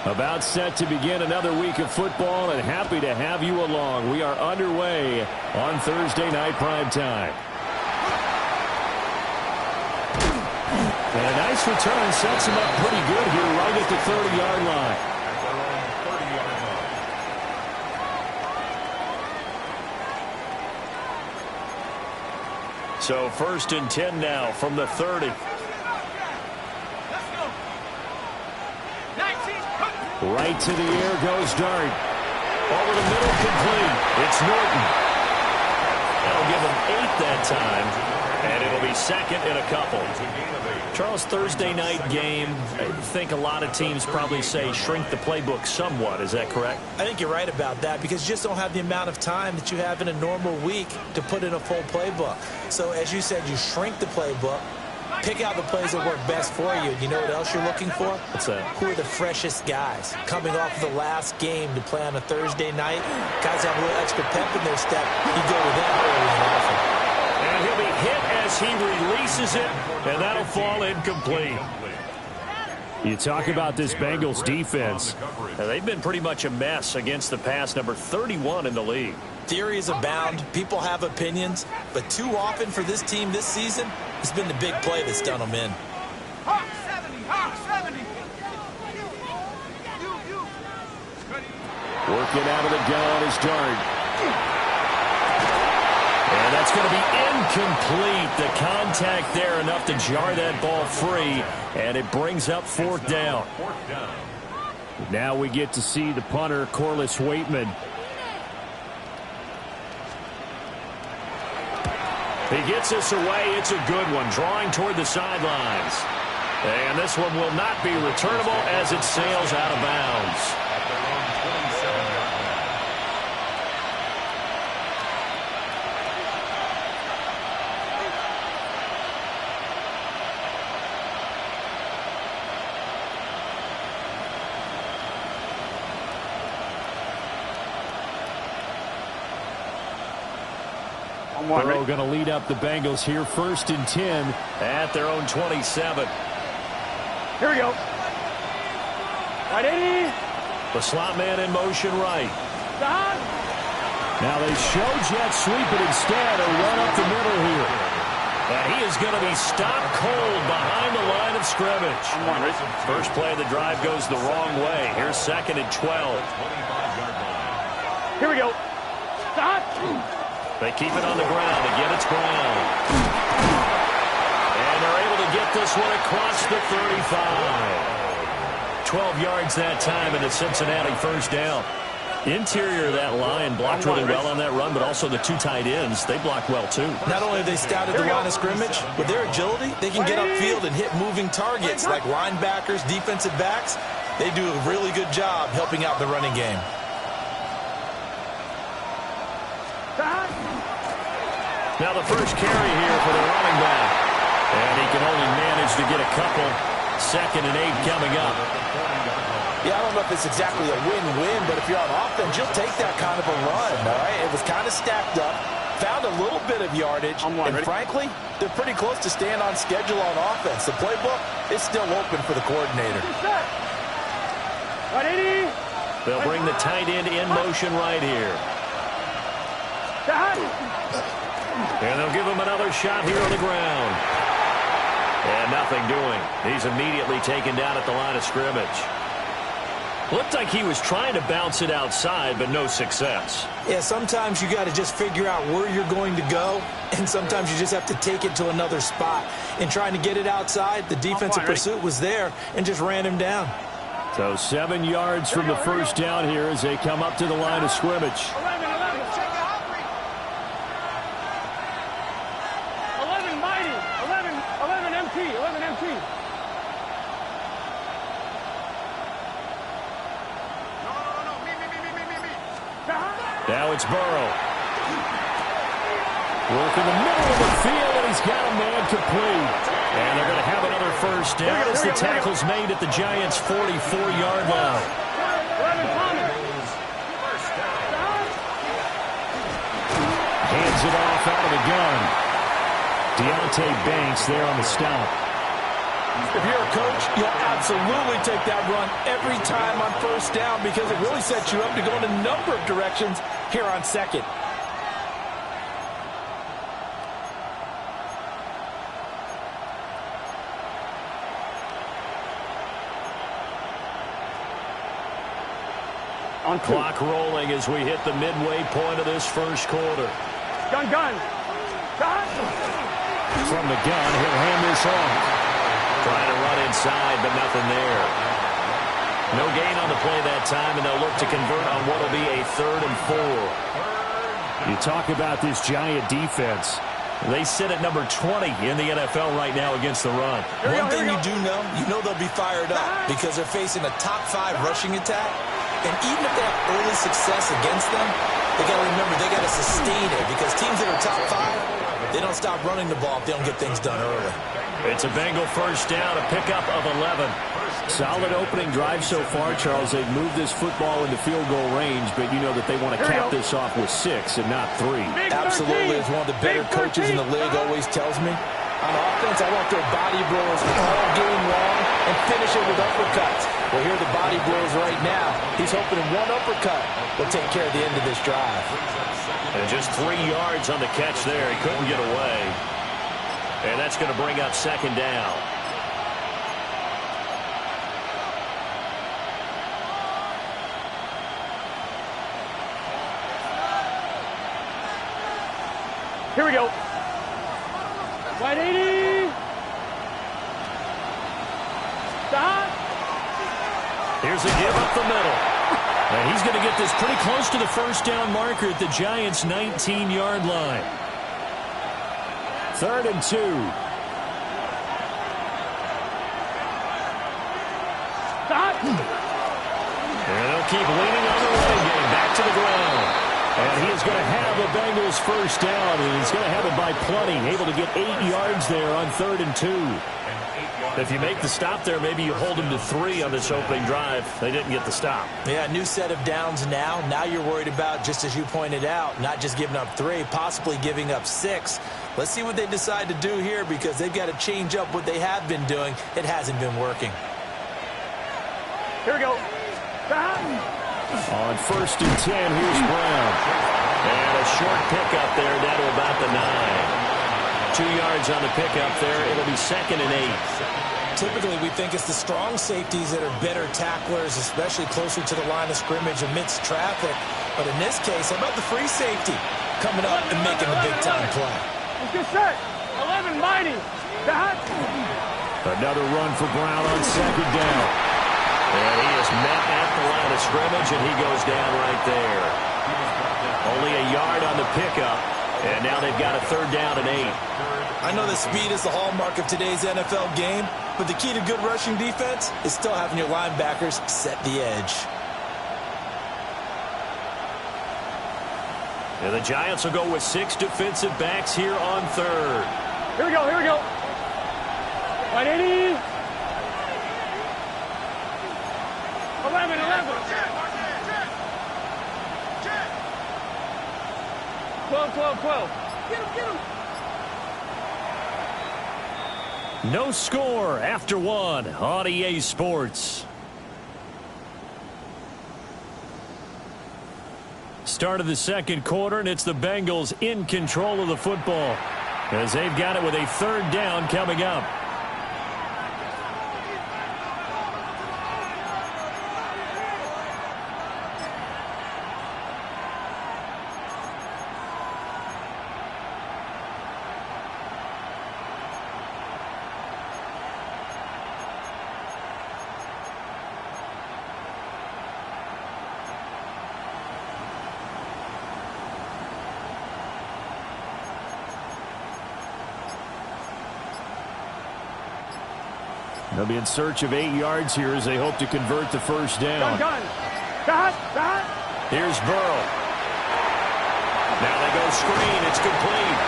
About set to begin another week of football, and happy to have you along. We are underway on Thursday night primetime. And a nice return sets him up pretty good here right at the 30-yard line. So 1st and 10 now from the 30. Right to the air goes Dart. Over the middle, complete. It's Norton. That'll give him 8 that time, and it'll be second in a couple. Charles, Thursday night game, I think a lot of teams probably say shrink the playbook somewhat. Is that correct? I think you're right about that because you just don't have the amount of time that you have in a normal week to put in a full playbook. So as you said, you shrink the playbook. Pick out the plays that work best for you. You know what else you're looking for? What's that? Who are the freshest guys? Coming off of the last game to play on a Thursday night, guys have a little extra pep in their step. You go with them early and often. And he'll be hit as he releases it, and that'll fall incomplete. You talk about this Bengals defense. Now, they've been pretty much a mess against the pass, number 31 in the league. Theories abound. People have opinions. But too often for this team this season, it's been the big play that's done them in. Working out of the gun is Dart. And that's going to be incomplete. The contact there enough to jar that ball free. And it brings up 4th down. Now we get to see the punter, Corliss Waitman. He gets this away. It's a good one. Drawing toward the sidelines. And this one will not be returnable as it sails out of bounds. Burrow going to lead up the Bengals here, 1st and 10 at their own 27. Here we go. Right, 80. The slot man in motion right. Stop. Now they show jet sweep it instead, a run up the middle here. And he is going to be stopped cold behind the line of scrimmage. First play of the drive goes the wrong way. Here's 2nd and 12. Here we go. Stop. They keep it on the ground. Again, it's Brown. And they're able to get this one across the 35. 12 yards that time, and a Cincinnati 1st down. Interior of that line blocked really well on that run, but also the 2 tight ends, they blocked well too. Not only have they scouted the line of scrimmage, with their agility, they can get upfield and hit moving targets like linebackers, defensive backs. They do a really good job helping out the running game. Now the first carry here for the running back. And he can only manage to get a couple. 2nd and 8 coming up. Yeah, I don't know if it's exactly a win-win, but if you're on offense, you'll take that kind of a run, all right? It was kind of stacked up, found a little bit of yardage, and frankly, they're pretty close to staying on schedule on offense. The playbook is still open for the coordinator. Right, 80. They'll bring the tight end in motion right here. And they'll give him another shot here on the ground. And nothing doing. He's immediately taken down at the line of scrimmage. Looked like he was trying to bounce it outside, but no success. Yeah, sometimes you got to just figure out where you're going to go, and sometimes you just have to take it to another spot. In trying to get it outside, the defensive pursuit was there and just ran him down. So 7 yards from the 1st down here as they come up to the line of scrimmage. 11 mighty. 11 MT. 11 MT. Now it's Burrow. Work in the middle of the field, and he's got a man complete. And they're going to have another 1st down as the tackle's made at the Giants' 44-yard line. Hands it off out of the gun. Deontay Banks there on the stop. If you're a coach, you'll absolutely take that run every time on first down because it really sets you up to go in a number of directions here on second. On clock rolling as we hit the midway point of this first quarter. Gun. From the gun, he'll hand this off. Trying to run inside, but nothing there. No gain on the play that time, and they'll look to convert on what will be a 3rd and 4. You talk about this Giant defense. They sit at number 20 in the NFL right now against the run. One thing you do know they'll be fired up because they're facing a top 5 rushing attack. And even if they have early success against them, they got to remember they got to sustain it because teams that are top 5, they don't stop running the ball if they don't get things done early. It's a Bengal first down, a pickup of 11. Solid opening drive so far, Charles. They've moved this football into field goal range, but you know that they want to cap this off with 6 and not 3. Absolutely, as one of the better coaches in the league always tells me. On offense, I want their body blows all game long and finish it with uppercuts. Well, here are the body blows right now. He's hoping one uppercut will take care of the end of this drive. And just 3 yards on the catch there. He couldn't get away. And that's going to bring up 2nd down. Here we go. Wide 80. Stop. Here's a give up the middle. And he's going to get this pretty close to the first down marker at the Giants' 19-yard line. 3rd and 2. Stop. And they'll keep leaning on the running game. Back to the ground. And he is going to have the Bengals first down, and he's going to have it by plenty. Able to get 8 yards there on 3rd and 2. If you make the stop there, maybe you hold them to 3 on this opening drive. They didn't get the stop. Yeah, new set of downs now. Now you're worried about, just as you pointed out, not just giving up 3, possibly giving up 6. Let's see what they decide to do here because they've got to change up what they have been doing. It hasn't been working. Here we go. On 1st and 10, here's Brown. And a short pickup there down to about the 9. 2 yards on the pickup there. It'll be 2nd and 8. Typically, we think it's the strong safeties that are better tacklers, especially closer to the line of scrimmage amidst traffic. But in this case, how about the free safety coming up and making the big-time play? Let's get set. 11, mighty. Another run for Brown on 2nd down. And he is met at the line of scrimmage, and he goes down right there. Only a yard on the pickup, and now they've got a 3rd down and 8. I know that speed is the hallmark of today's NFL game, but the key to good rushing defense is still having your linebackers set the edge. And the Giants will go with 6 defensive backs here on 3rd. Here we go. 180. 11. 12. Get him. No score after 1 on EA Sports. Start of the 2nd quarter, and it's the Bengals in control of the football as they've got it with a 3rd down coming up. They'll be in search of 8 yards here as they hope to convert the first down. Gun. Here's Burrow. Now they go screen. It's complete.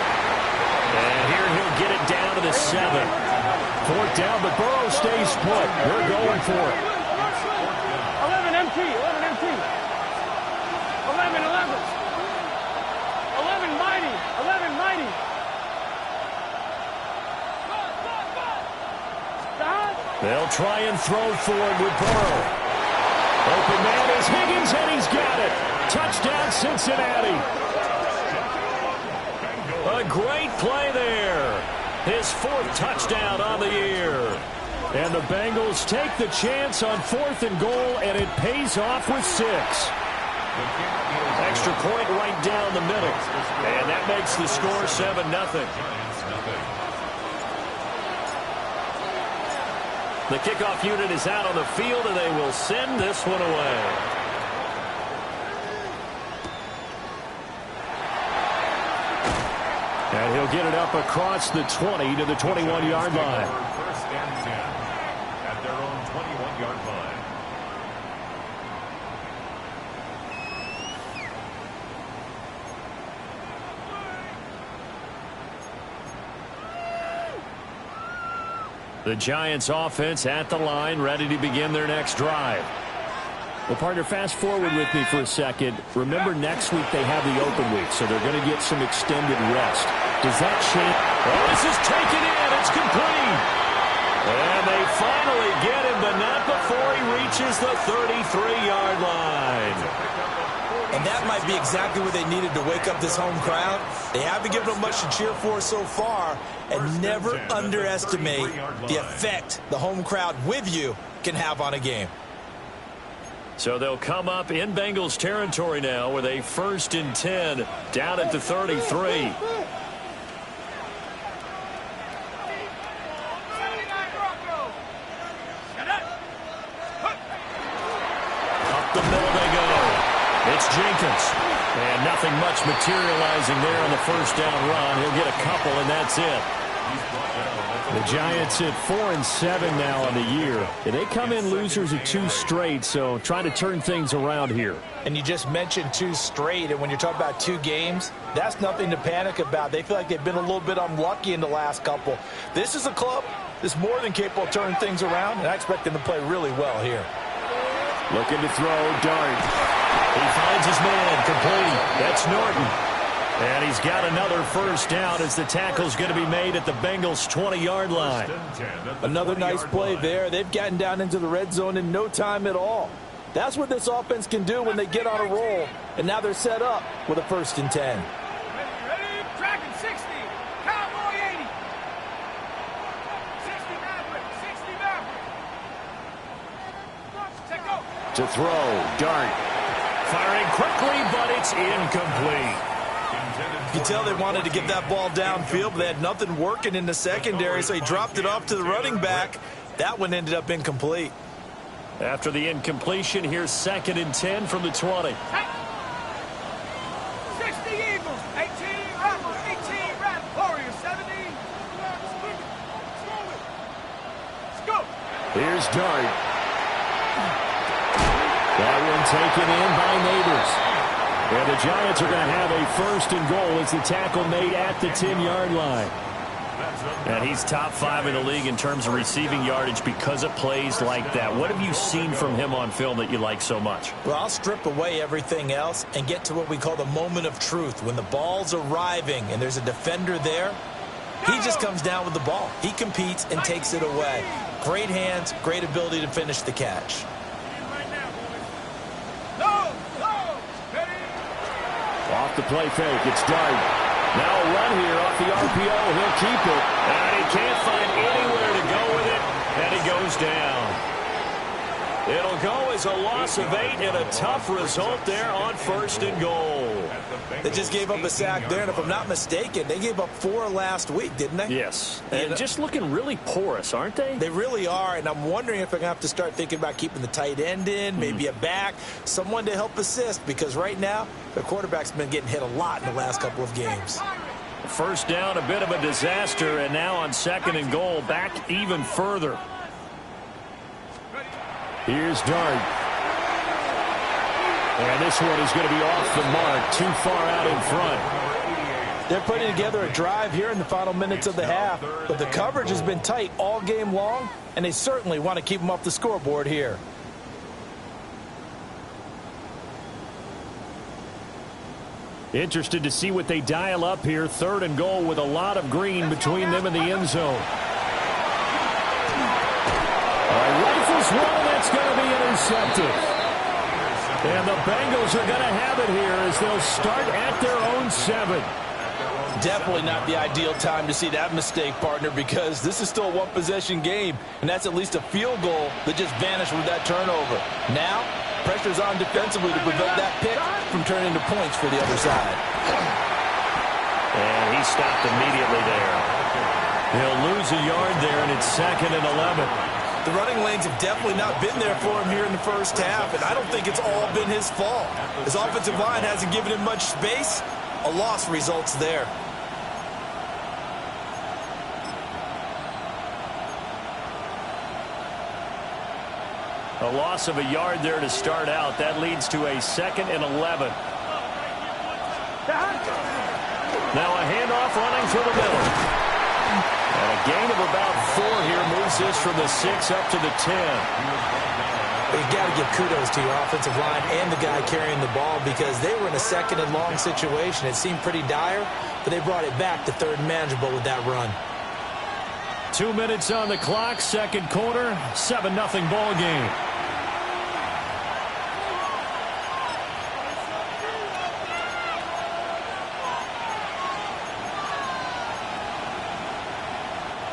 And here he'll get it down to the 7. 4th down, but Burrow stays put. They're going for it. 11 MT. 11 mighty. 11 mighty. Stop. try and throw for it with Burrow. Open man is Higgins, and he's got it. Touchdown, Cincinnati. A great play there. His fourth touchdown on the year. And the Bengals take the chance on 4th and goal, and it pays off with 6. Extra point right down the middle. And that makes the score 7-0. The kickoff unit is out on the field, and they will send this one away. And he'll get it up across the 20 to the 21-yard line. First and 10 at their own 21-yard line. The Giants offense at the line, ready to begin their next drive. Well, partner, fast forward with me for a second. Remember, next week they have the open week, so they're going to get some extended rest. Does that change? Oh, this is taken in. It's complete. And they finally get him, but not before he reaches the 33-yard line. And that might be exactly what they needed to wake up this home crowd. They haven't given them much to cheer for so far, and never underestimate the effect the home crowd with you can have on a game. So they'll come up in Bengals territory now with a 1st and 10 down at the 33. Up the middle they go. It's Jenkins. And nothing much materializing there on the first down run. He'll get a couple, and that's it. The Giants at 4-7 now on the year. And they come in losers of 2 straight, so trying to turn things around here. And you just mentioned 2 straight, and when you're talking about 2 games, that's nothing to panic about. They feel like they've been a little bit unlucky in the last couple. This is a club that's more than capable of turning things around, and I expect them to play really well here. Looking to throw, Dart. He finds his man, complete. That's Norton. And he's got another first down as the tackle's going to be made at the Bengals' 20-yard line. Another nice play there. They've gotten down into the red zone in no time at all. That's what this offense can do when they get on a roll. And now they're set up with a 1st and 10. Ready, tracking 60, cowboy 80. 60 Maverick, 60 Maverick. Take go. To throw, Dart. Firing quickly, but it's incomplete. You can tell they wanted to get that ball downfield, but they had nothing working in the secondary, so he dropped it off to the running back. That one ended up incomplete. After the incompletion, here's 2nd and 10 from the 20. 60 Eagles, 18 Rebels, 18 Red Warriors, 17. Let's go. Here's Dart. That one taken in by Neighbors. And the Giants are going to have a 1st and goal as the tackle made at the 10-yard line. And he's top 5 in the league in terms of receiving yardage because of plays like that. What have you seen from him on film that you like so much? Well, I'll strip away everything else and get to what we call the moment of truth. When the ball's arriving and there's a defender there, he just comes down with the ball. He competes and takes it away. Great hands, great ability to finish the catch. Off the play fake, it's Dart. Now a run here off the RPO. He'll keep it. And he can't find anywhere to go with it. And he goes down. It'll go as a loss of 8 and a tough result there on 1st and goal. They just gave up a sack there, and if I'm not mistaken, they gave up 4 last week, didn't they? Yes. And just looking really porous, aren't they? They really are, and I'm wondering if they're going to have to start thinking about keeping the tight end in, maybe a back, someone to help assist, because right now, the quarterback's been getting hit a lot in the last couple of games. First down, a bit of a disaster, and now on 2nd and goal, back even further. Here's Dart. And this one is going to be off the mark, too far out in front. They're putting together a drive here in the final minutes of the half, but the coverage has been tight all game long, and they certainly want to keep them off the scoreboard here. Interested to see what they dial up here. 3rd and goal with a lot of green between them and the end zone. is one that's going to be intercepted. And the Bengals are going to have it here as they'll start at their own 7. Definitely not the ideal time to see that mistake, partner, because this is still a one-possession game, and that's at least a field goal that just vanished with that turnover. Now, pressure's on defensively to prevent that pick from turning into points for the other side. And he stopped immediately there. He'll lose a yard there, and it's 2nd and 11. The running lanes have definitely not been there for him here in the first half, and I don't think it's all been his fault. His offensive line hasn't given him much space. A loss results there. A loss of a yard there to start out. That leads to a 2nd and 11. Now a handoff running through the middle. And a gain of about 4 here moves this from the 6 up to the 10. You've got to give kudos to your offensive line and the guy carrying the ball because they were in a 2nd and long situation. It seemed pretty dire, but they brought it back to 3rd and manageable with that run. 2 minutes on the clock, 2nd quarter, 7-0 ball game.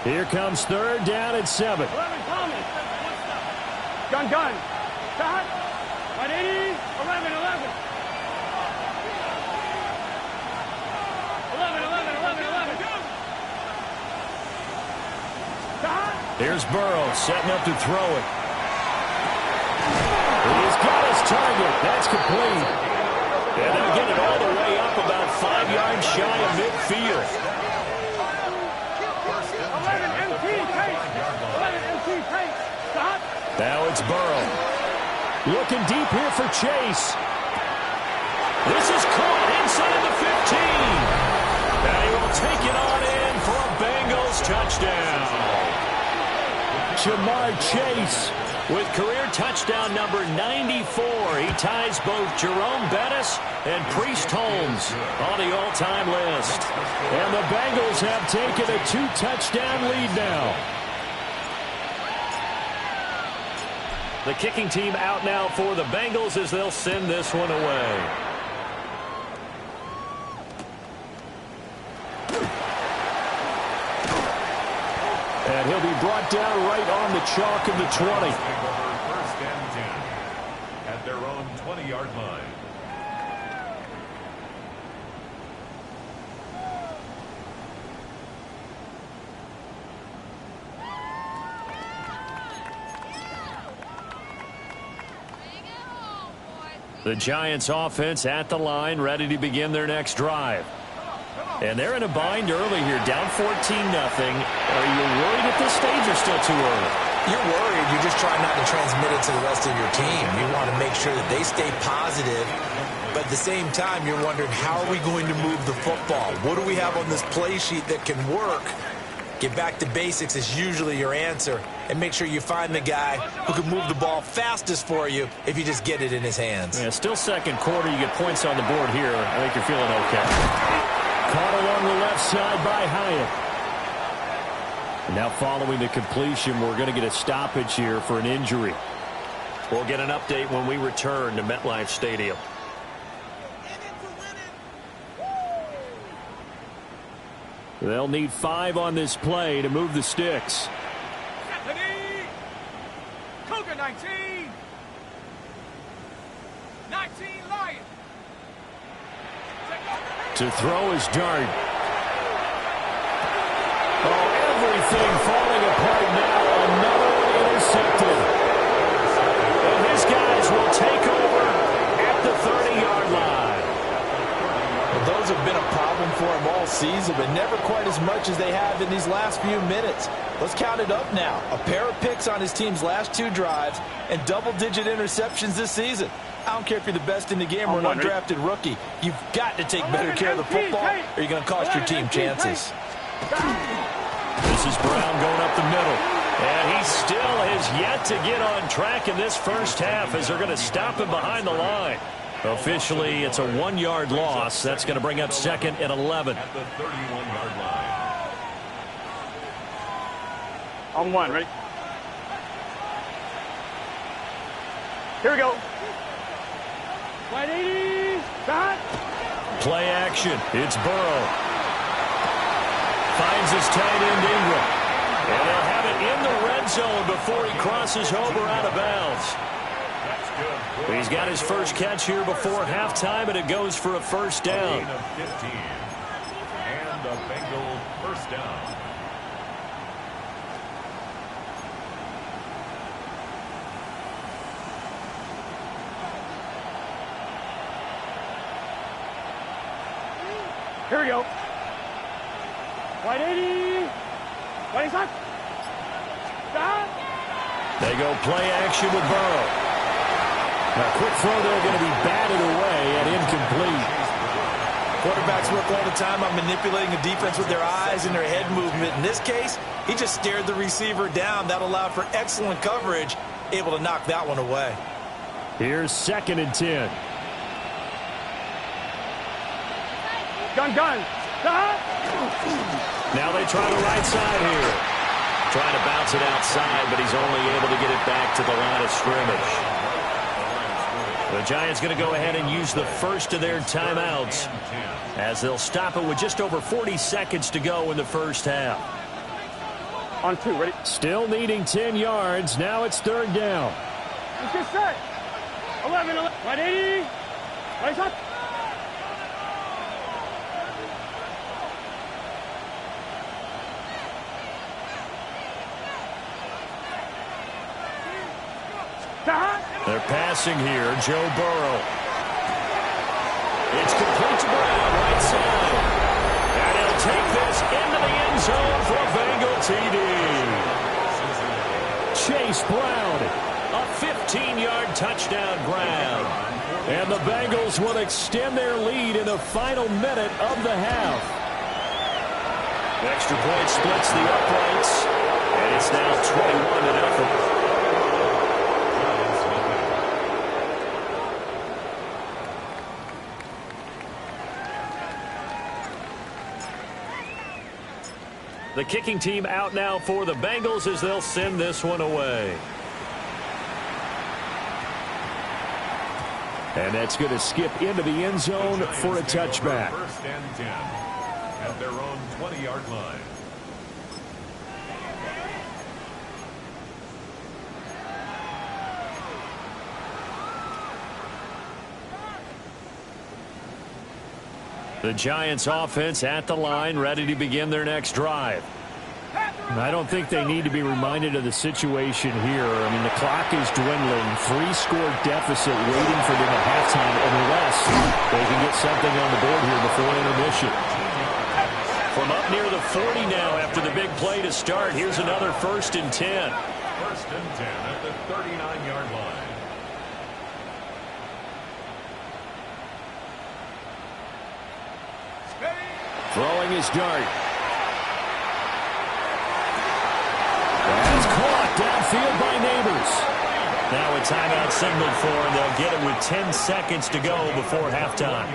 Here comes 3rd down at 7. Gun. Stop. 180. 11. 11. 11. Stop. Here's Burrow setting up to throw it. He's got his target. That's complete. And they'll get it all the way up about 5 yards shy of midfield. 11 MT pace. Stop. Now it's Burrow. Looking deep here for Chase. This is caught inside the 15. And he will take it on in for a Bengals touchdown. Jamar Chase with career touchdown number 94. He ties both Jerome Bettis and Priest Holmes on the all-time list. And the Bengals have taken a 2-touchdown lead now. The kicking team out now for the Bengals as they'll send this one away. And he'll be brought down right on the chalk of the 20. 1st and 10 at their own 20-yard line. The Giants offense at the line, ready to begin their next drive. And they're in a bind early here, down 14-0. Are you worried at this stage or still too early? You're worried. You're just trying not to transmit it to the rest of your team. You want to make sure that they stay positive. But at the same time, you're wondering, how are we going to move the football? What do we have on this play sheet that can work? Get back to basics is usually your answer. And make sure you find the guy who can move the ball fastest for you if you just get it in his hands. Yeah, still 2nd quarter. You get points on the board here. I think you're feeling okay. Caught along the left side by Hyatt. Now following the completion, we're going to get a stoppage here for an injury. We'll get an update when we return to MetLife Stadium. They'll need 5 on this play to move the sticks. Stephanie. Cougar 19. 19 Lion. To throw is Dart. Oh, everything falling apart now. Another one intercepted. And his guys will take over at the 30-yard line. Well, those have been a problem for him all season, but never quite as much as they have in these last few minutes. Let's count it up now. A pair of picks on his team's last 2 drives and double-digit interceptions this season. I don't care if you're the best in the game or an undrafted rookie. You've got to take better care of the football or you're going to cost your team chances. This is Brown going up the middle. And he still has yet to get on track in this first half as they're going to stop him behind the line. Officially, it's a 1-yard loss. That's going to bring up 2nd and 11. At the 31-yard line. On 1, ready? Here we go. 180. Shot. Play action. It's Burrow. Finds his tight end Ingram. And they'll have it in the red zone before he crosses over out of bounds. He's got his first catch here before halftime, and it goes for a first down. A gain of 15. And a Bengal first down. Here we go. 180. 20 shot. Shot. They go play action with Burrow. A quick throw there going to be batted away and incomplete. Quarterbacks work all the time on manipulating the defense with their eyes and their head movement. In this case, he just stared the receiver down. That allowed for excellent coverage, able to knock that one away. Here's 2nd and 10. Gun. Shot. Now they try the right side here. Trying to bounce it outside, but he's only able to get it back to the line of scrimmage. The Giants going to go ahead and use the first of their timeouts as they'll stop it with just over 40 seconds to go in the first half. On 2, ready? Still needing 10 yards. Now it's 3rd down. Let's get set. 11. 180. 20 shot. They're passing here. Joe Burrow. It's complete to Brown, right side. And he'll take this into the end zone for a Bengal TD. Chase Brown, a 15-yard touchdown grab. And the Bengals will extend their lead in the final minute of the half. Extra point splits the uprights. And it's now 21-0. The kicking team out now for the Bengals as they'll send this one away. And that's going to skip into the end zone for a touchback. 1st and 10 at their own 20-yard line. The Giants offense at the line, ready to begin their next drive. I don't think they need to be reminded of the situation here. I mean, the clock is dwindling. 3-score deficit waiting for them at halftime unless they can get something on the board here before intermission. From up near the 40 now after the big play to start, here's another 1st and 10. 1st and 10 at the 39-yard line. Throwing his dart. That's caught downfield by Neighbors. Now a timeout signaled for, and they'll get it with 10 seconds to go before halftime.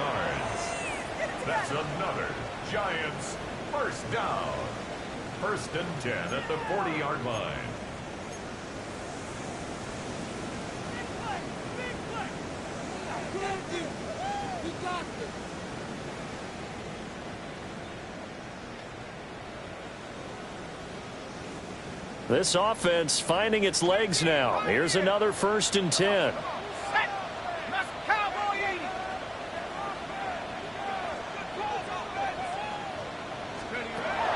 That's another Giants first down. 1st and 10 at the 40-yard line. This offense finding its legs now. Here's another 1st and 10.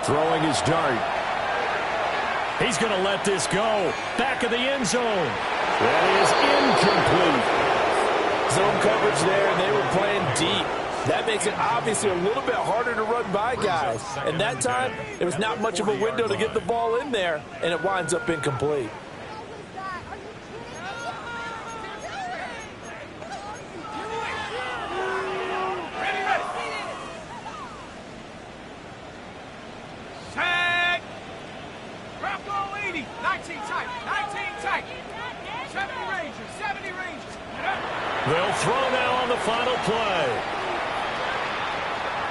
Throwing his dart. He's going to let this go. Back of the end zone. That is incomplete. Zone coverage there, and they were playing deep. That makes it obviously a little bit harder to run by guys. And that time, there was not much of a window to get the ball in there, and it winds up incomplete. Tag. Drop goal 80. 19 tight. 19 tight. 70 Rangers. 70 Rangers. They'll throw now on the final play.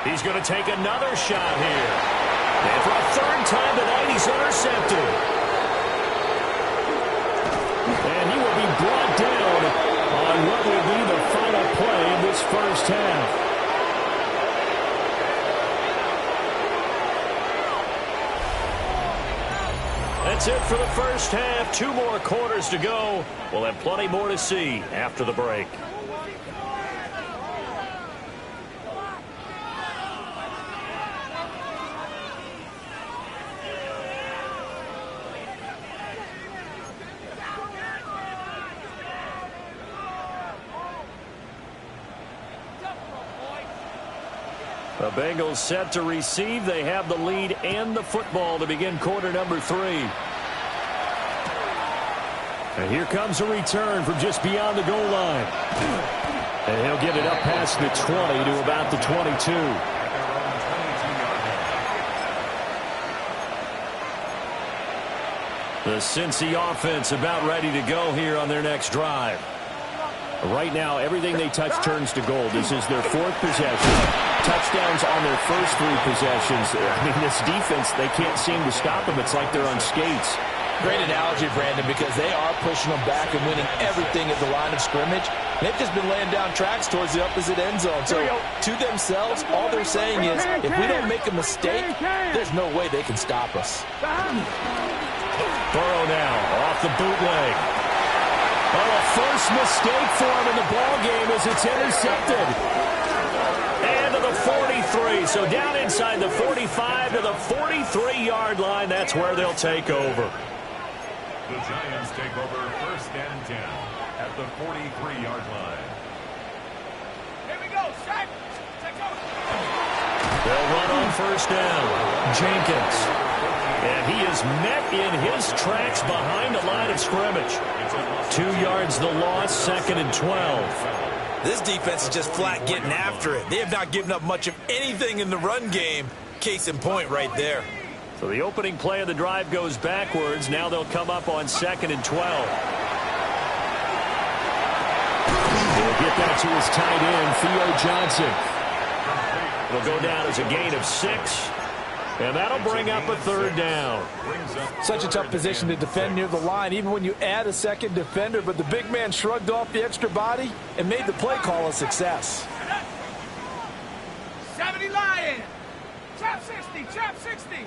He's going to take another shot here. And for a 3rd time tonight, he's intercepted. And he will be brought down first half. That's it for the first half. 2 more quarters to go. We'll have plenty more to see after the break. The Bengals set to receive. They have the lead and the football to begin quarter number 3. And here comes a return from just beyond the goal line. And he'll get it up past the 20 to about the 22. The Cincy offense about ready to go here on their next drive. Right now, everything they touch turns to gold. This is their 4th possession. Touchdowns on their first 3 possessions. I mean, this defense, they can't seem to stop them. It's like they're on skates. Great analogy, Brandon, because they are pushing them back and winning everything at the line of scrimmage. They've just been laying down tracks towards the opposite end zone. So to themselves, all they're saying is, if we don't make a mistake, there's no way they can stop us. Burrow now off the bootleg. Oh, a first mistake for him in the ball game as it's intercepted. And to the 43. So down inside the 45 to the 43-yard line. That's where they'll take over. The Giants take over 1st and 10 at the 43-yard line. Here we go, Shaq. Take over. They'll run on first down. Jenkins. And he is met in his tracks behind the line of scrimmage. 2 yards the loss, 2nd and 12. This defense is just flat getting after it. They have not given up much of anything in the run game. Case in point right there. So the opening play of the drive goes backwards. Now they'll come up on 2nd and 12. He'll get that to his tight end, Theo Johnson. It'll go down as a gain of 6. And that'll bring up a 3rd down. Such a tough position to defend near the line, even when you add a second defender. But the big man shrugged off the extra body and made the play call a success. 70 Lion. Chop 60. Chop 60.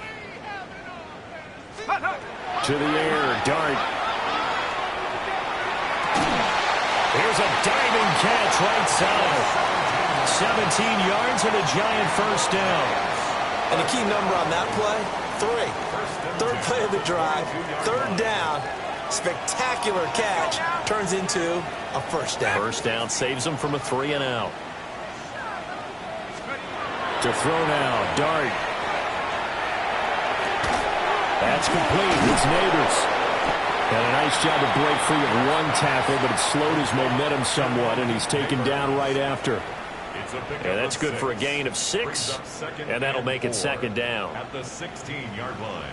To the air, Dart. Here's a diving catch right side. 17 yards and a Giant first down. And the key number on that play, 3. 3rd play of the drive, 3rd down, spectacular catch, turns into a first down. First down saves them from a 3 and out. To throw now, Dart. That's complete. It's Neighbors. Got a nice job to break free of 1 tackle, but it slowed his momentum somewhat, and he's taken down right after. And that's good for a gain of 6, and that'll make it 2nd down. At the 16-yard line.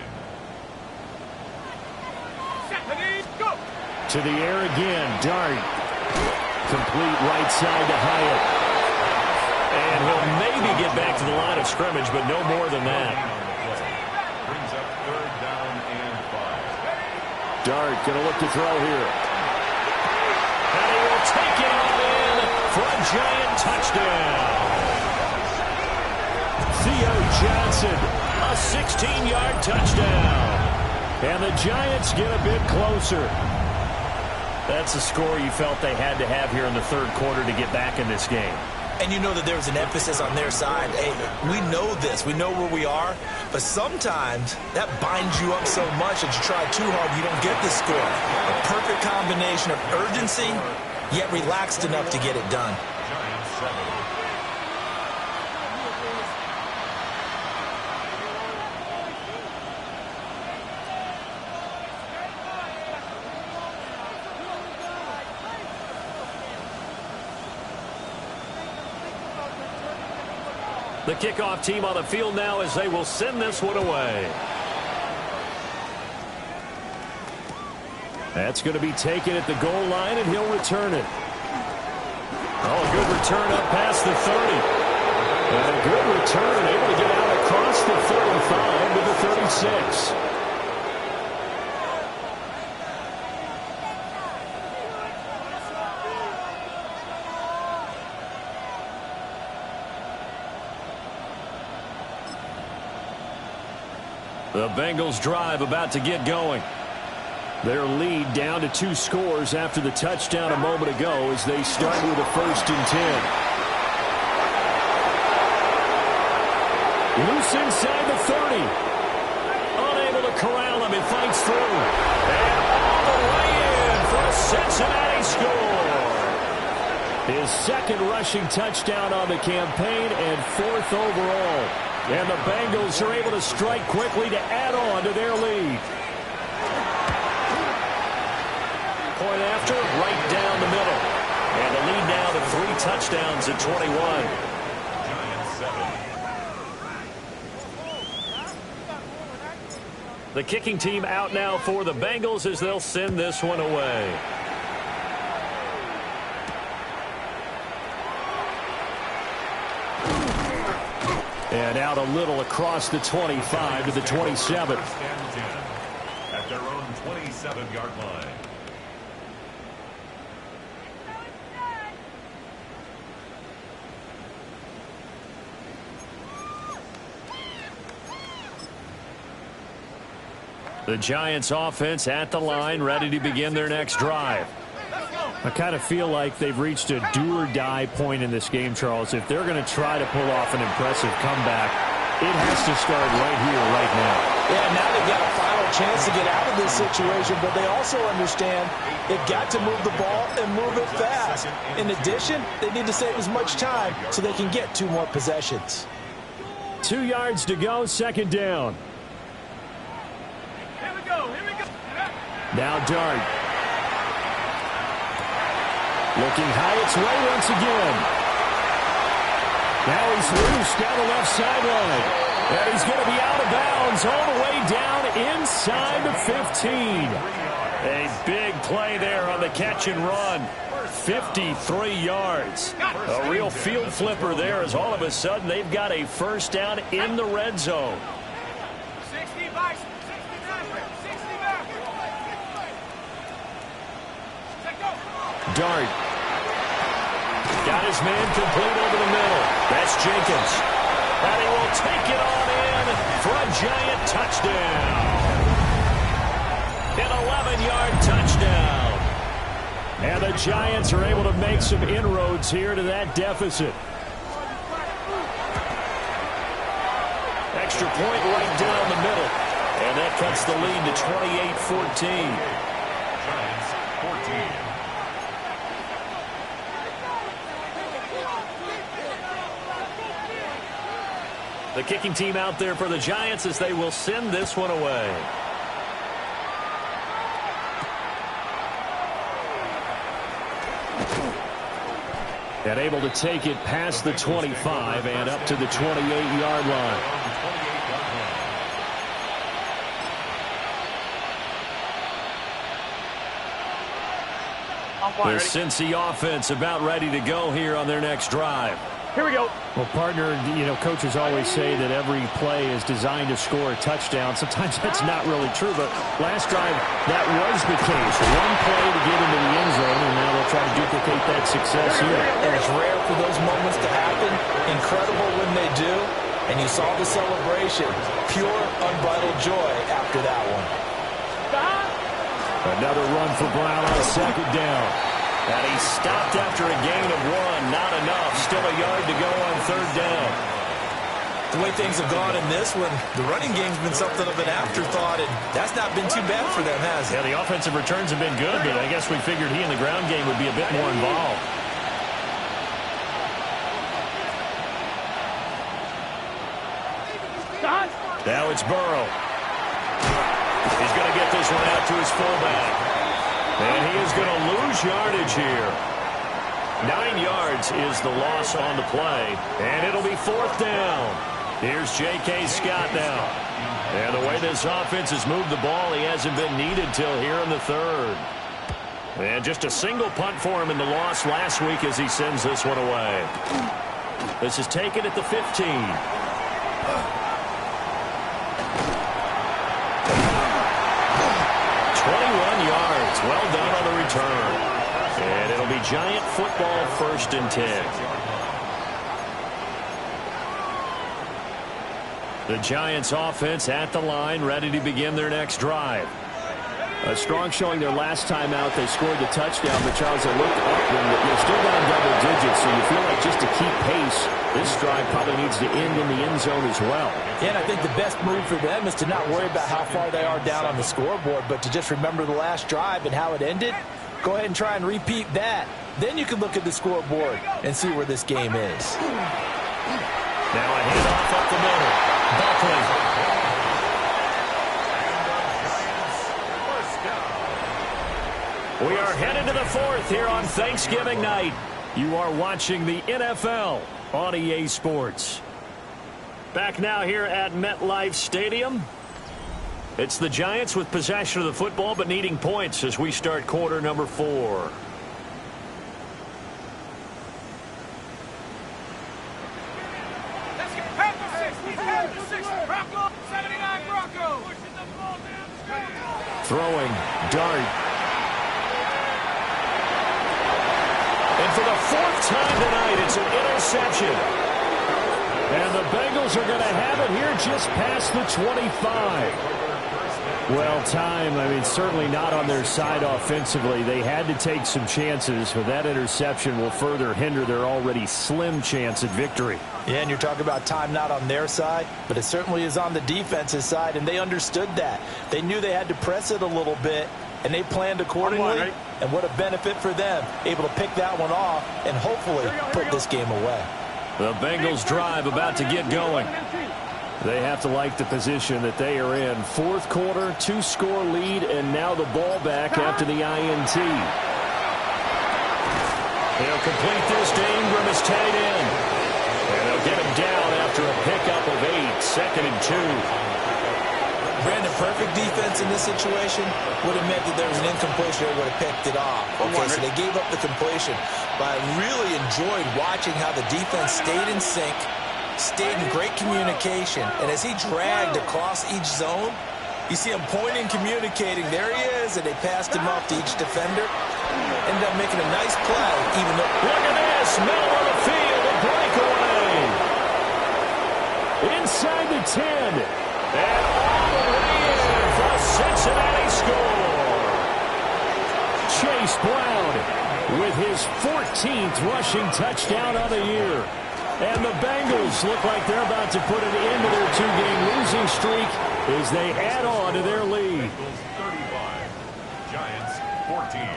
Go. To the air again, Dart. Complete right side to Hyatt. And he'll maybe get back to the line of scrimmage, but no more than that. Brings up 3rd down and 5. Dart going to look to throw here. And he will take it all in for a Giant touchdown. Theo Johnson, a 16-yard touchdown. And the Giants get a bit closer. That's a score you felt they had to have here in the 3rd quarter to get back in this game. And you know that there was an emphasis on their side. Hey, we know this. We know where we are. But sometimes that binds you up so much that you try too hard, you don't get the score. A perfect combination of urgency, yet relaxed enough to get it done. Giants 7. The kickoff team on the field now as they will send this one away. That's going to be taken at the goal line, and he'll return it. Oh, a good return up past the 30. And a good return, able to get out across the 35 to the 36. The Bengals drive about to get going. Their lead down to 2 scores after the touchdown a moment ago as they start with a 1st and 10. Loose inside the 30. Unable to corral him. He fights through. And all the way in for a Cincinnati score. His 2nd rushing touchdown on the campaign and 4th overall. And the Bengals are able to strike quickly to add on to their lead. Point after, right down the middle. And the lead now to 3 touchdowns at 21. The kicking team out now for the Bengals as they'll send this one away. And out a little across the 25 to the 27. At their own 27-yard line. The Giants offense at the line, ready to begin their next drive. I kind of feel like they've reached a do-or-die point in this game, Charles. If they're going to try to pull off an impressive comeback, it has to start right here, right now. Yeah, now they've got a final chance to get out of this situation, but they also understand they've got to move the ball and move it fast. In addition, they need to save as much time so they can get 2 more possessions. 2 yards to go, 2nd down. Here we go. Now Dart. Looking high its way once again. Now he's loose down the left sideline. And he's going to be out of bounds all the way down inside the 15. A big play there on the catch and run. 53 yards. A real field flipper there as all of a sudden they've got a 1st down in the red zone. 60 back. 60 back. Let go. Dart. Got his man complete over the middle. That's Jenkins. And he will take it on in for a Giant touchdown. An 11-yard touchdown. And the Giants are able to make some inroads here to that deficit. Extra point right down the middle. And that cuts the lead to 28-14. Giants 14. The kicking team out there for the Giants as they will send this one away. And able to take it past the 25 and up to the 28-yard line. The Cincy offense about ready to go here on their next drive. Here we go. Well, partner, you know, coaches always say that every play is designed to score a touchdown. Sometimes that's not really true, but last drive, that was the case. One play to get into the end zone, and now they'll try to duplicate that success here. And it's rare for those moments to happen. Incredible when they do. And you saw the celebration. Pure, unbridled joy after that one. Another run for Brown on 2nd down. And he stopped after a gain of 1. Not enough. Still a yard to go on 3rd down. The way things have gone in this one, the running game's been something of an afterthought, and that's not been too bad for them, has it? Yeah, the offensive returns have been good, but I guess we figured he in the ground game would be a bit more involved. Now it's Burrow. He's going to get this one out to his fullback. And he is going to lose yardage here. 9 yards is the loss on the play. And it'll be 4th down. Here's J.K. Scott now. And the way this offense has moved the ball, he hasn't been needed till here in the 3rd. And just a single punt for him in the loss last week as he sends this one away. This is taken at the 15. 21 yards. Well done on the return. And it'll be Giant football 1st and 10. The Giants offense at the line, ready to begin their next drive. A strong showing their last time out. They scored the touchdown, but Charles, they looked up and they're still down double digits, so you feel like just to keep pace, this drive probably needs to end in the end zone as well. And I think the best move for them is to not worry about how far they are down on the scoreboard, but to just remember the last drive and how it ended. Go ahead and try and repeat that. Then you can look at the scoreboard and see where this game is. Now a handoff up the middle. Buckley. We are headed to the fourth here on Thanksgiving night. You are watching the NFL on EA Sports. Back now here at MetLife Stadium. It's the Giants with possession of the football but needing points as we start quarter number 4. Let's get back to 60. Bronco, 79 Bronco. Throwing, Dart. And for the 4th time tonight, it's an interception. And the Bengals are going to have it here just past the 25. Well, time, certainly not on their side offensively. They had to take some chances, but that interception will further hinder their already slim chance at victory. Yeah, and you're talking about time not on their side, but it certainly is on the defense's side, and they understood that. They knew they had to press it a little bit, and they planned accordingly, and what a benefit for them, able to pick that one off and hopefully put this game away. The Bengals drive about to get going. They have to like the position that they are in. 4th quarter, 2-score lead, and now the ball back after the INT. They'll complete this to Ingram as tight end. And they'll get him down after a pickup of 8, 2nd and 2. Brandon, perfect defense in this situation would have meant that there was an incompletion. They would have picked it off. Okay, so they gave up the completion. But I really enjoyed watching how the defense stayed in sync, stayed in great communication. And as he dragged across each zone, you see him pointing, communicating. There he is, and they passed him off to each defender. Ended up making a nice play, even though... Look at this, middle of the field, a breakaway. Inside the 10. And all the way in for a Cincinnati score. Chase Brown with his 14th rushing touchdown of the year. And the Bengals look like they're about to put an end to their 2-game losing streak as they add on to their lead. 35, Giants 14.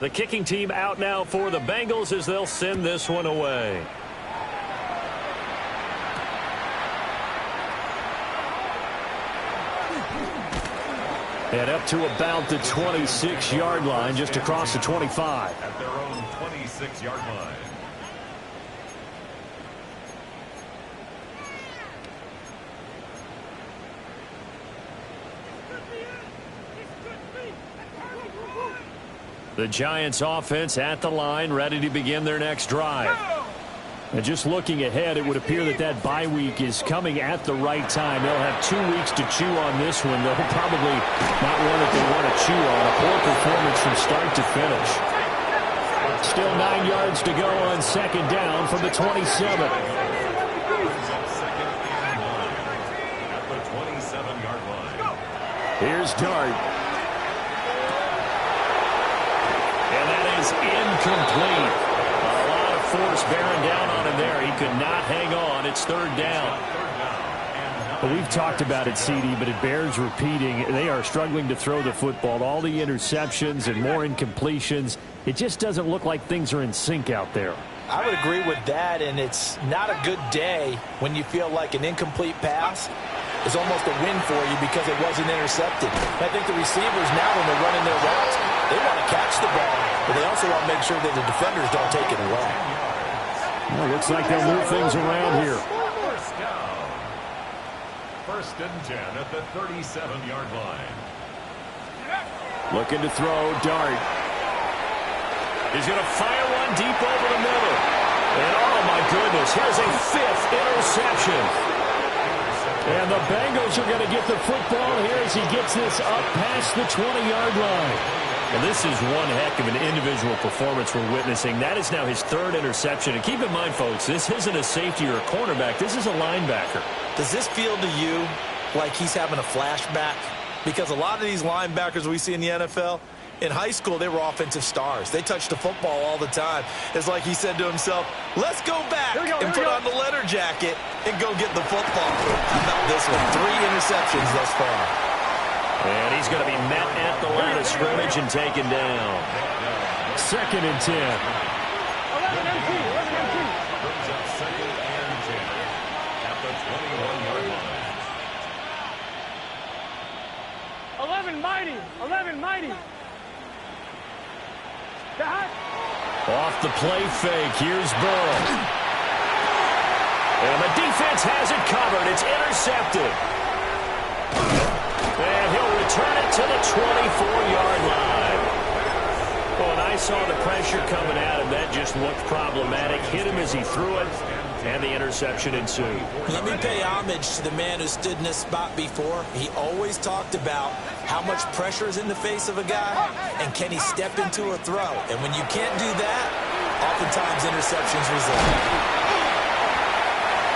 The kicking team out now for the Bengals as they'll send this one away. And up to about the 26-yard line, just across the 25. At their own 26-yard line. The Giants offense at the line, ready to begin their next drive. And just looking ahead, it would appear that that bye week is coming at the right time. They'll have 2 weeks to chew on this one. They'll probably not one that they want to chew on. A poor performance from start to finish. Still 9 yards to go on 2nd down from the 27. Second and 9 at the 27-yard line. Here's Dart. And that is incomplete. A lot of force bearing down on him there. He could not hang on. It's 3rd down. Well, we've talked about it, CD, but it bears repeating. They are struggling to throw the football. All the interceptions and more incompletions. It just doesn't look like things are in sync out there. I would agree with that, and it's not a good day when you feel like an incomplete pass is almost a win for you because it wasn't intercepted. I think the receivers now, when they're running their routes, they want to catch the ball, but they also want to make sure that the defenders don't take it away. Well, looks like they'll move things around here. First down. 1st and 10 at the 37-yard line. Looking to throw, Dart. He's going to fire one deep over the middle. And oh my goodness, here's a 5th interception. And the Bengals are going to get the football here as he gets this up past the 20-yard line. And this is one heck of an individual performance we're witnessing. That is now his third interception. And keep in mind, folks, this isn't a safety or a cornerback. This is a linebacker. Does this feel to you like he's having a flashback? Because a lot of these linebackers we see in the NFL, in high school, they were offensive stars. They touched the football all the time. It's like he said to himself, let's go back and put on the leather jacket and go get the football. How about this one? 3 interceptions thus far. And he's going to be met at the line of scrimmage and taken down. 2nd and 10. 11 MT. Brings up 2nd and 10 at the 21-yard line. 11 mighty. 11 mighty. Off the play fake. Here's Burrow. And the defense has it covered. It's intercepted. And he'll return it to the 24-yard line. Oh, and I saw the pressure coming at him. That just looked problematic. Hit him as he threw it, and the interception ensued. Let me pay homage to the man who stood in this spot before. He always talked about how much pressure is in the face of a guy, and can he step into a throw? And when you can't do that, oftentimes interceptions result.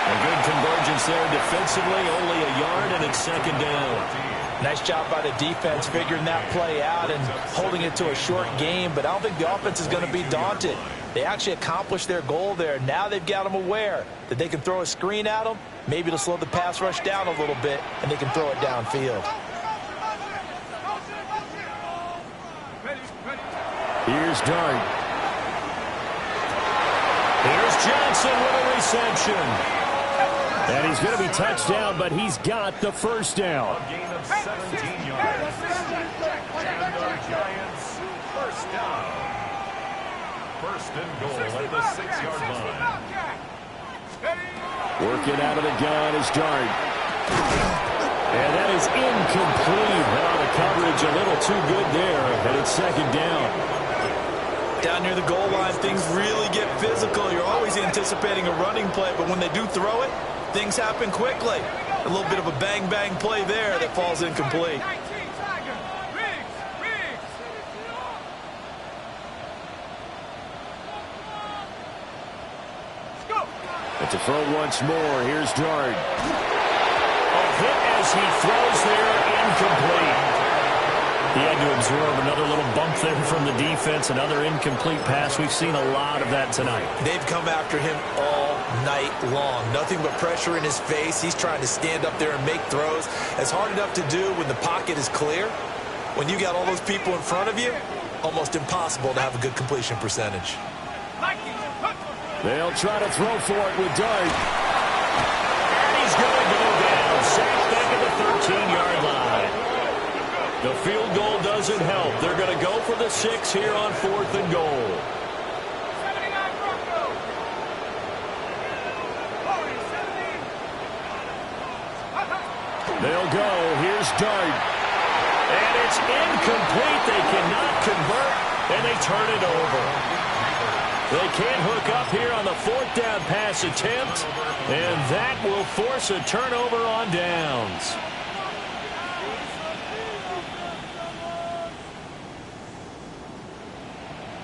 A good convergence there defensively, only a yard, and it's 2nd down. Nice job by the defense figuring that play out and holding it to a short game, but I don't think the offense is going to be daunted. They actually accomplished their goal there. Now they've got them aware that they can throw a screen at them, maybe to slow the pass rush down a little bit, and they can throw it downfield. Here's Dart. Here's Johnson with a reception. And he's going to be touched down, but he's got the first down. A gain of 17 yards. And the Giants first down. 1st and goal at the 6-yard line. Working out of the gun is Dart. And that is incomplete. Well, the coverage a little too good there, and it's 2nd down. Down near the goal line, things really get physical. You're always anticipating a running play, but when they do throw it, things happen quickly. A little bit of a bang-bang play there that falls incomplete. But to throw once more, here's Dart. A hit as he throws there, incomplete. He had to absorb another little bump there from the defense, another incomplete pass. We've seen a lot of that tonight. They've come after him all night long. Nothing but pressure in his face. He's trying to stand up there and make throws. It's hard enough to do when the pocket is clear. When you got all those people in front of you, almost impossible to have a good completion percentage. They'll try to throw for it with Dart. And he's going to go down. Sacked back at the 13-yard line. The field goal doesn't help. They're going to go for the 6 here on 4th and goal. They'll go. Here's Dart. And it's incomplete. They cannot convert, and they turn it over. They can't hook up here on the 4th down pass attempt, and that will force a turnover on downs.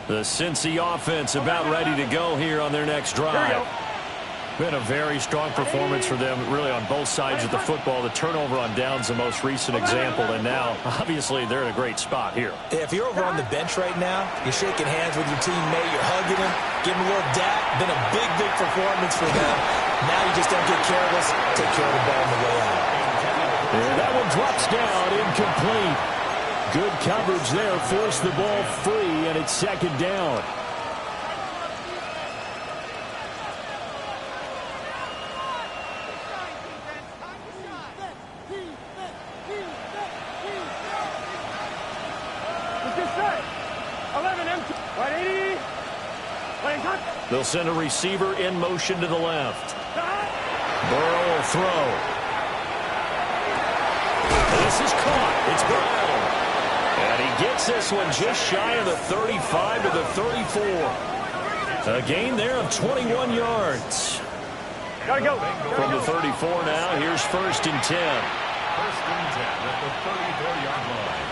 The Cincy offense about ready to go here on their next drive. Been a very strong performance for them, really, on both sides of the football. The turnover on downs, the most recent example, and now, obviously, they're in a great spot here. Yeah, if you're over on the bench right now, you're shaking hands with your teammate, you're hugging him, giving him a little dap. Been a big, big performance for them. Now you just don't get careless. Take care of the ball on the way out. And that one drops down, incomplete. Good coverage there, forced the ball free, and it's 2nd down. They'll send a receiver in motion to the left. Burrow will throw. This is caught. It's Brown. And he gets this one just shy of the 35 to the 34. A gain there of 21 yards. Gotta go. From the 34 now, here's 1st and 10. 1st and 10 at the 34-yard line.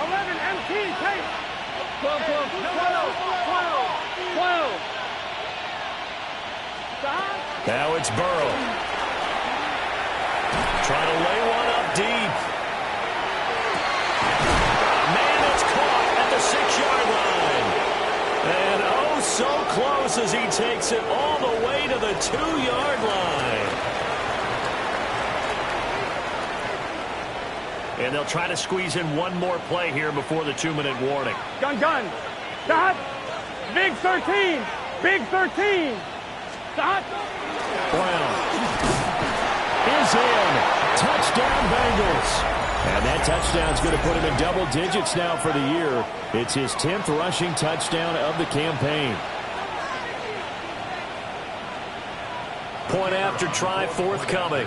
11, MT, take. 12, 12, 12. Stop. Now it's Burrow. Trying to lay one up deep. Man, it's caught at the 6-yard line. And oh, so close as he takes it all the way to the 2-yard line. And they'll try to squeeze in one more play here before the 2-minute warning. Gun. Stop. Big 13. Big 13. Stop. Brown is in. Touchdown, Bengals. And that touchdown's going to put him in double digits now for the year. It's his 10th rushing touchdown of the campaign. Point after try forthcoming.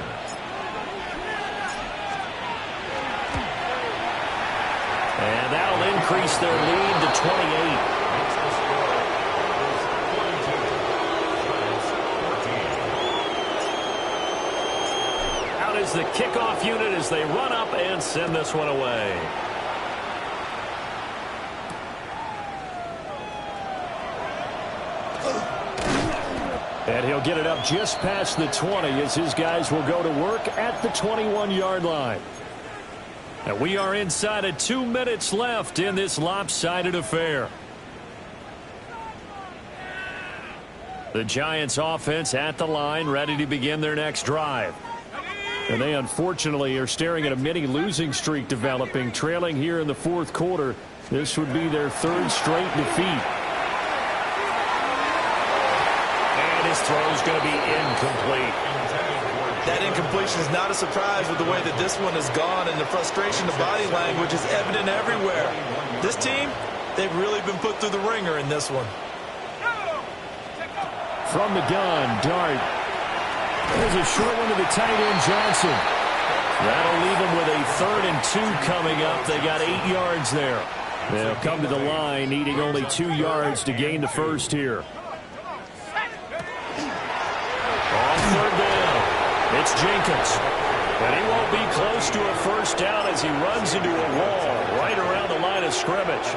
And that'll increase their lead to 28. Is the kickoff unit as they run up and send this one away. And he'll get it up just past the 20 as his guys will go to work at the 21-yard line. And we are inside of 2 minutes left in this lopsided affair. The Giants offense at the line, ready to begin their next drive. And they unfortunately are staring at a mini losing streak developing, trailing here in the 4th quarter. This would be their 3rd straight defeat. And his throw is going to be incomplete. That incompletion is not a surprise with the way that this one has gone, and the frustration, the body language is evident everywhere. This team, they've really been put through the ringer in this one. From the gun, Dart. There's a short one to the tight end, Johnson. That'll leave them with a 3rd and 2 coming up. They got 8 yards there. They'll come to the line needing only 2 yards to gain the first here. On 3rd down, it's Jenkins. But he won't be close to a first down as he runs into a wall right around the line of scrimmage.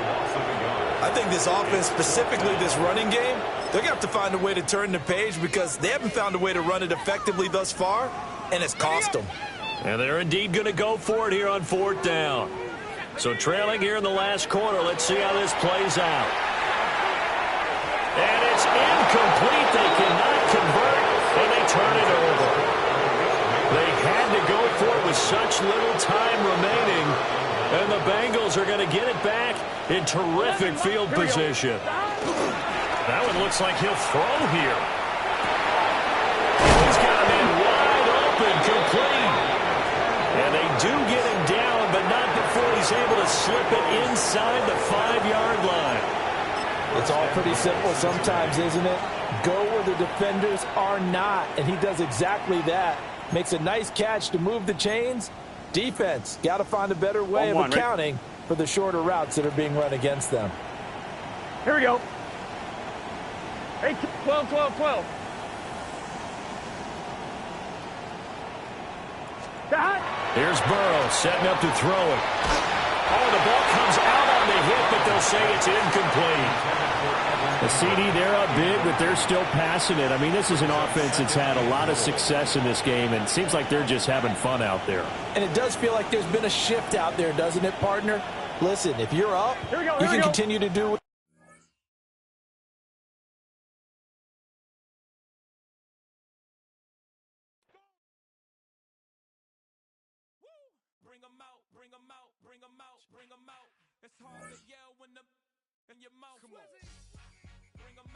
I think this offense, specifically this running game, they're going to have to find a way to turn the page because they haven't found a way to run it effectively thus far, and it's cost them. And they're indeed going to go for it here on 4th down. So trailing here in the last quarter, let's see how this plays out. And it's incomplete. They cannot convert, and they turn it over. They had to go for it with such little time remaining, and the Bengals are going to get it back in terrific field position. That one looks like he'll throw here. He's got him in wide open, complete. And they do get him down, but not before he's able to slip it inside the 5-yard line. It's all pretty simple sometimes, isn't it? Go where the defenders are not, and he does exactly that. Makes a nice catch to move the chains. Defense, got to find a better way of accounting for the shorter routes that are being run against them. Here we go. 8, 12, 12, 12. Here's Burrow setting up to throw it. Oh, the ball comes out on the hit, but they'll say it's incomplete. The CD, they're up big, but they're still passing it. I mean, this is an offense that's had a lot of success in this game, and it seems like they're just having fun out there. And it does feel like there's been a shift out there, doesn't it, partner? Listen, if you're up, you can continue to do Bring them out. It's hard to yell when the in your mouth. Bring them